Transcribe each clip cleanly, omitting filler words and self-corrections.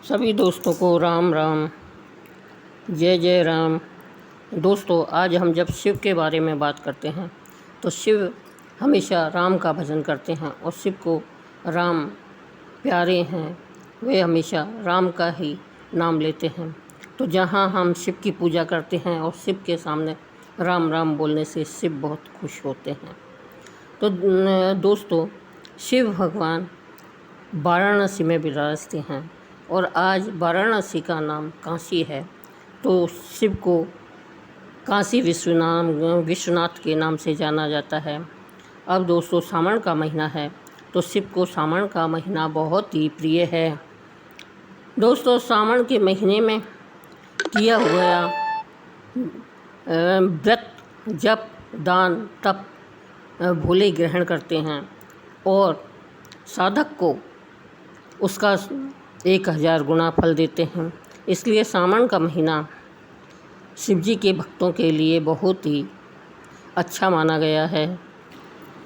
सभी दोस्तों को राम राम, जय जय राम। दोस्तों, आज हम जब शिव के बारे में बात करते हैं तो शिव हमेशा राम का भजन करते हैं और शिव को राम प्यारे हैं। वे हमेशा राम का ही नाम लेते हैं। तो जहाँ हम शिव की पूजा करते हैं और शिव के सामने राम राम बोलने से शिव बहुत खुश होते हैं। तो दोस्तों, शिव भगवान वाराणसी में विराजते हैं और आज वाराणसी का नाम काशी है, तो शिव को काशी विश्वनाथ के नाम से जाना जाता है। अब दोस्तों, सावन का महीना है तो शिव को सावन का महीना बहुत ही प्रिय है। दोस्तों, सावन के महीने में किया हुआ व्रत, जप, दान, तप भोले ग्रहण करते हैं और साधक को उसका 1000 गुना फल देते हैं। इसलिए सावन का महीना शिव जी के भक्तों के लिए बहुत ही अच्छा माना गया है।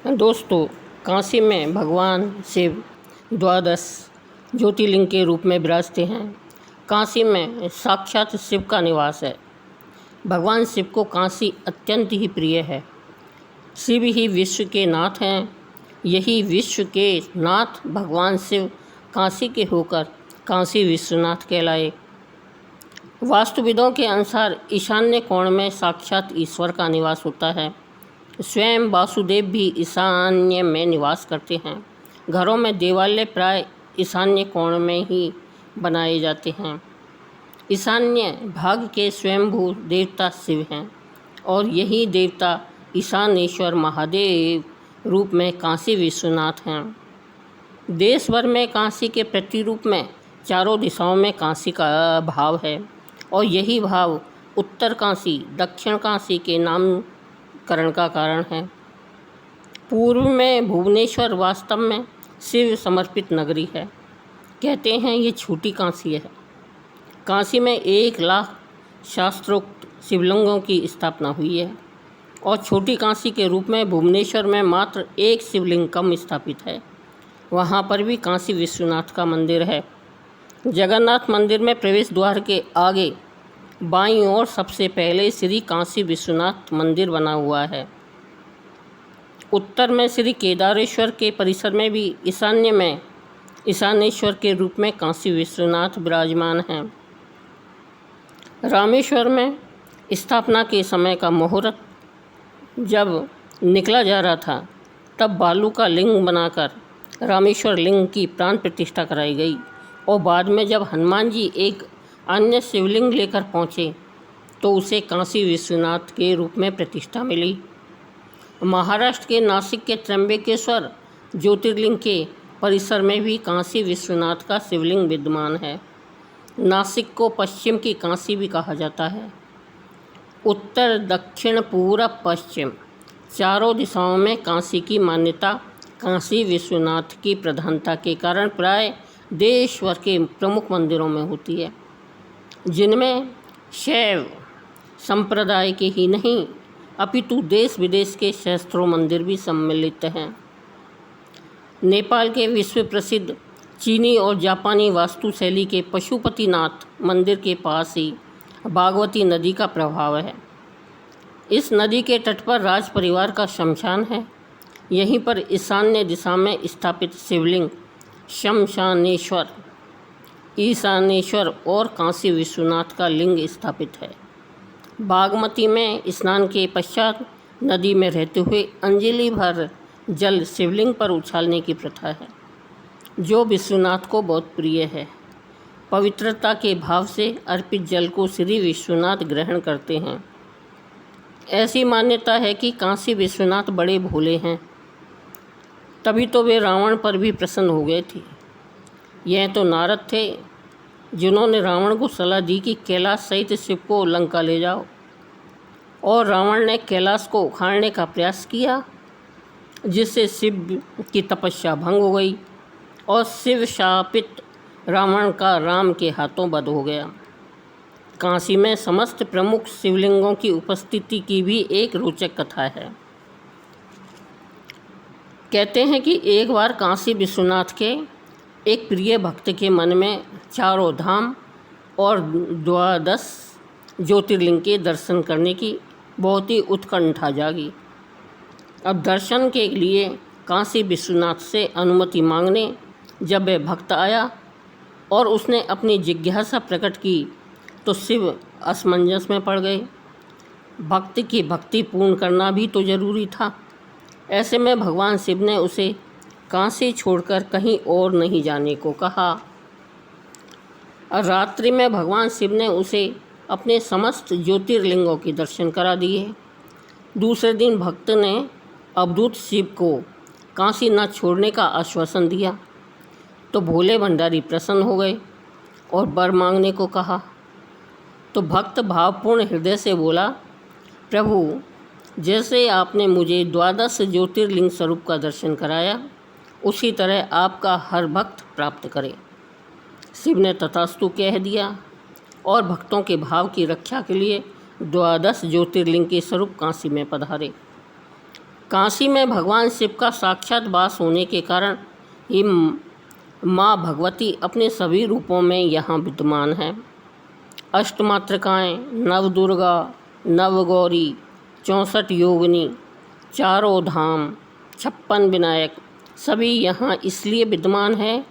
दोस्तों, काशी में भगवान शिव 12 ज्योतिर्लिंग के रूप में विराजते हैं। काशी में साक्षात शिव का निवास है। भगवान शिव को काशी अत्यंत ही प्रिय है। शिव ही विश्व के नाथ हैं। यही विश्व के नाथ भगवान शिव काशी के होकर काशी विश्वनाथ कहलाए। वास्तुविदों के अनुसार ईशान्य कोण में साक्षात ईश्वर का निवास होता है। स्वयं वासुदेव भी ईशान्य में निवास करते हैं। घरों में देवालय प्राय ईशान्य कोण में ही बनाए जाते हैं। ईशान्य भाग के स्वयंभू देवता शिव हैं और यही देवता ईशानेश्वर महादेव रूप में काशी विश्वनाथ हैं। देश भर में काशी के प्रतिरूप में चारों दिशाओं में काशी का भाव है और यही भाव उत्तर काशी, दक्षिण काशी के नामकरण का कारण है। पूर्व में भुवनेश्वर वास्तव में शिव समर्पित नगरी है। कहते हैं ये छोटी काशी है। काशी में 1 लाख शास्त्रोक्त शिवलिंगों की स्थापना हुई है और छोटी काशी के रूप में भुवनेश्वर में मात्र 1 शिवलिंग कम स्थापित है। वहाँ पर भी काशी विश्वनाथ का मंदिर है। जगन्नाथ मंदिर में प्रवेश द्वार के आगे बाईं ओर सबसे पहले श्री काशी विश्वनाथ मंदिर बना हुआ है। उत्तर में श्री केदारेश्वर के परिसर में भी ईशान्य में ईशानेश्वर के रूप में काशी विश्वनाथ विराजमान हैं। रामेश्वर में स्थापना के समय का मुहूर्त जब निकला जा रहा था, तब बालू का लिंग बनाकर रामेश्वर लिंग की प्राण प्रतिष्ठा कराई गई और बाद में जब हनुमान जी एक अन्य शिवलिंग लेकर पहुँचे तो उसे काशी विश्वनाथ के रूप में प्रतिष्ठा मिली। महाराष्ट्र के नासिक के त्र्यंबकेश्वर ज्योतिर्लिंग के परिसर में भी काशी विश्वनाथ का शिवलिंग विद्यमान है। नासिक को पश्चिम की काशी भी कहा जाता है। उत्तर, दक्षिण, पूरब, पश्चिम चारों दिशाओं में काशी की मान्यता काशी विश्वनाथ की प्रधानता के कारण प्राय देश भर के प्रमुख मंदिरों में होती है, जिनमें शैव संप्रदाय के ही नहीं अपितु देश विदेश के सहस्त्रों मंदिर भी सम्मिलित हैं। नेपाल के विश्व प्रसिद्ध चीनी और जापानी वास्तुशैली के पशुपतिनाथ मंदिर के पास ही बागमती नदी का प्रभाव है। इस नदी के तट पर राज परिवार का शमशान है। यहीं पर ईशान्य दिशा में स्थापित शिवलिंग शमशानेश्वर, ईशानेश्वर और काशी विश्वनाथ का लिंग स्थापित है। बागमती में स्नान के पश्चात नदी में रहते हुए अंजलि भर जल शिवलिंग पर उछालने की प्रथा है, जो विश्वनाथ को बहुत प्रिय है। पवित्रता के भाव से अर्पित जल को श्री विश्वनाथ ग्रहण करते हैं। ऐसी मान्यता है कि काशी विश्वनाथ बड़े भोले हैं, तभी तो वे रावण पर भी प्रसन्न हो गए थे। यह तो नारद थे जिन्होंने रावण को सलाह दी कि कैलाश सहित शिव को लंका ले जाओ, और रावण ने कैलाश को उखाड़ने का प्रयास किया, जिससे शिव की तपस्या भंग हो गई और शिव शापित रावण का राम के हाथों वध हो गया। काशी में समस्त प्रमुख शिवलिंगों की उपस्थिति की भी एक रोचक कथा है। कहते हैं कि एक बार काशी विश्वनाथ के एक प्रिय भक्त के मन में चारों धाम और 12 ज्योतिर्लिंग के दर्शन करने की बहुत ही उत्कंठा जागी। अब दर्शन के लिए काशी विश्वनाथ से अनुमति मांगने जब वह भक्त आया और उसने अपनी जिज्ञासा प्रकट की तो शिव असमंजस में पड़ गए। भक्त की भक्ति पूर्ण करना भी तो जरूरी था। ऐसे में भगवान शिव ने उसे काशी छोड़कर कहीं और नहीं जाने को कहा। और रात्रि में भगवान शिव ने उसे अपने समस्त ज्योतिर्लिंगों के दर्शन करा दिए। दूसरे दिन भक्त ने अवधूत शिव को काशी न छोड़ने का आश्वासन दिया तो भोले भंडारी प्रसन्न हो गए और वर मांगने को कहा। तो भक्त भावपूर्ण हृदय से बोला, प्रभु, जैसे आपने मुझे 12 ज्योतिर्लिंग स्वरूप का दर्शन कराया उसी तरह आपका हर भक्त प्राप्त करे। शिव ने तथास्तु कह दिया और भक्तों के भाव की रक्षा के लिए 12 ज्योतिर्लिंग के स्वरूप काशी में पधारे। काशी में भगवान शिव का साक्षात वास होने के कारण ही माँ भगवती अपने सभी रूपों में यहाँ विद्यमान हैं। अष्टमातृकाएँ, नवदुर्गा, नवगौरी, 64 योगिनी, चारों धाम, 56 विनायक सभी यहाँ इसलिए विद्यमान है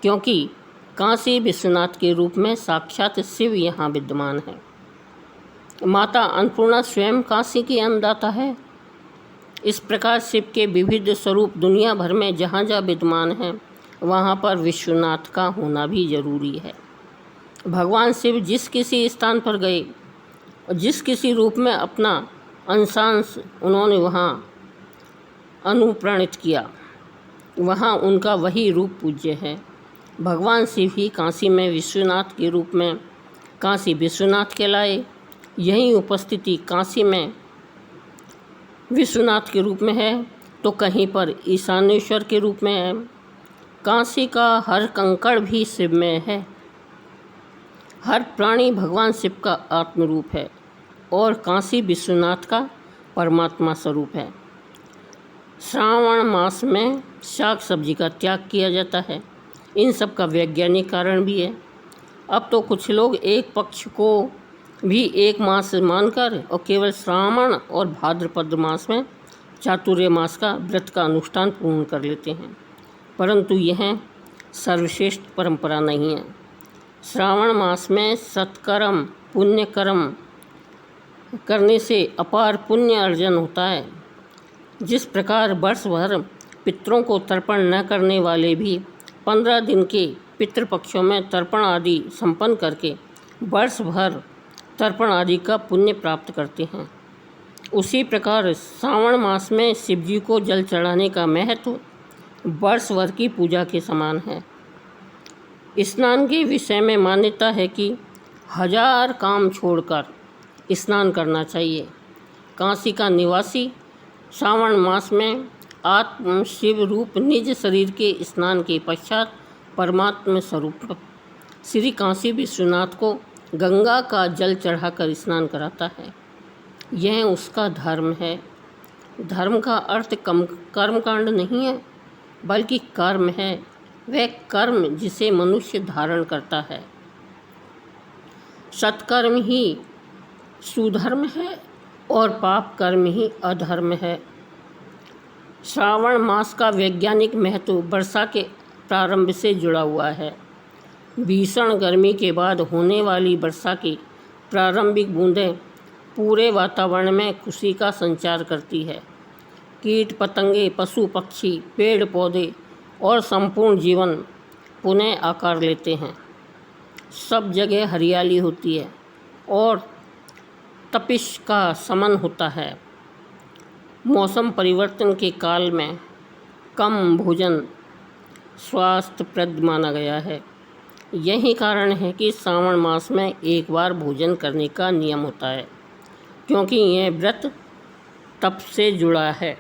क्योंकि काशी विश्वनाथ के रूप में साक्षात शिव यहाँ विद्यमान है। माता अन्नपूर्णा स्वयं काशी की अन्नदाता है। इस प्रकार शिव के विविध स्वरूप दुनिया भर में जहाँ जहाँ विद्यमान हैं वहाँ पर विश्वनाथ का होना भी जरूरी है। भगवान शिव जिस किसी स्थान पर गए और जिस किसी रूप में अपना अंशांश उन्होंने वहाँ अनुप्राणित किया, वहाँ उनका वही रूप पूज्य है। भगवान शिव ही काशी में विश्वनाथ के रूप में काशी विश्वनाथ कहलाए। यही उपस्थिति काशी में विश्वनाथ के रूप में है तो कहीं पर ईशानेश्वर के रूप में है। काशी का हर कंकड़ भी शिव में है। हर प्राणी भगवान शिव का आत्मरूप है और काशी विश्वनाथ का परमात्मा स्वरूप है। श्रावण मास में शाक सब्जी का त्याग किया जाता है। इन सब का वैज्ञानिक कारण भी है। अब तो कुछ लोग एक पक्ष को भी एक मास मानकर और केवल श्रावण और भाद्रपद मास में चातुर्य मास का व्रत का अनुष्ठान पूर्ण कर लेते हैं, परंतु यह सर्वश्रेष्ठ परंपरा नहीं है। श्रावण मास में सत्कर्म पुण्य कर्म करने से अपार पुण्य अर्जन होता है। जिस प्रकार वर्ष भर पितरों को तर्पण न करने वाले भी 15 दिन के पितृपक्षों में तर्पण आदि संपन्न करके वर्ष भर तर्पण आदि का पुण्य प्राप्त करते हैं, उसी प्रकार श्रावण मास में शिवजी को जल चढ़ाने का महत्व वर्ष भर की पूजा के समान है। स्नान के विषय में मान्यता है कि 1000 काम छोड़कर स्नान करना चाहिए। काशी का निवासी श्रावण मास में आत्म शिव रूप निज शरीर के स्नान के पश्चात परमात्मा स्वरूप श्री काशी विश्वनाथ को गंगा का जल चढ़ाकर स्नान कराता है। यह उसका धर्म है। धर्म का अर्थ कर्मकांड नहीं है बल्कि कर्म है, वह कर्म जिसे मनुष्य धारण करता है। सत्कर्म ही सुधर्म है और पाप कर्म ही अधर्म है। श्रावण मास का वैज्ञानिक महत्व वर्षा के प्रारंभ से जुड़ा हुआ है। भीषण गर्मी के बाद होने वाली वर्षा की प्रारंभिक बूंदें पूरे वातावरण में खुशी का संचार करती है। कीट पतंगे, पशु पक्षी, पेड़ पौधे और संपूर्ण जीवन पुनः आकार लेते हैं। सब जगह हरियाली होती है और तपिश का शमन होता है। मौसम परिवर्तन के काल में कम भोजन स्वास्थ्यप्रद माना गया है। यही कारण है कि श्रावण मास में एक बार भोजन करने का नियम होता है, क्योंकि यह व्रत तप से जुड़ा है।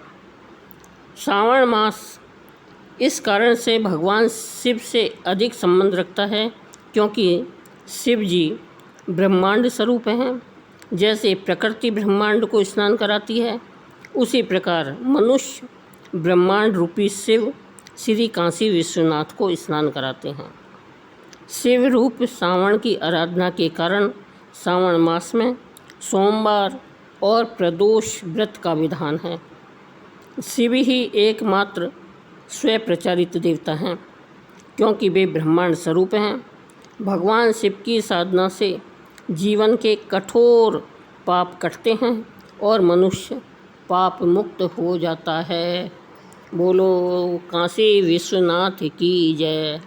श्रावण मास इस कारण से भगवान शिव से अधिक संबंध रखता है क्योंकि शिव जी ब्रह्मांड स्वरूप हैं। जैसे प्रकृति ब्रह्मांड को स्नान कराती है, उसी प्रकार मनुष्य ब्रह्मांड रूपी शिव श्री काशी विश्वनाथ को स्नान कराते हैं। शिव रूप सावन की आराधना के कारण सावन मास में सोमवार और प्रदोष व्रत का विधान है। शिव ही एकमात्र स्वप्रचारित देवता हैं, क्योंकि वे ब्रह्मांड स्वरूप हैं। भगवान शिव की साधना से जीवन के कठोर पाप कटते हैं और मनुष्य पाप मुक्त हो जाता है। बोलो काशी विश्वनाथ की जय।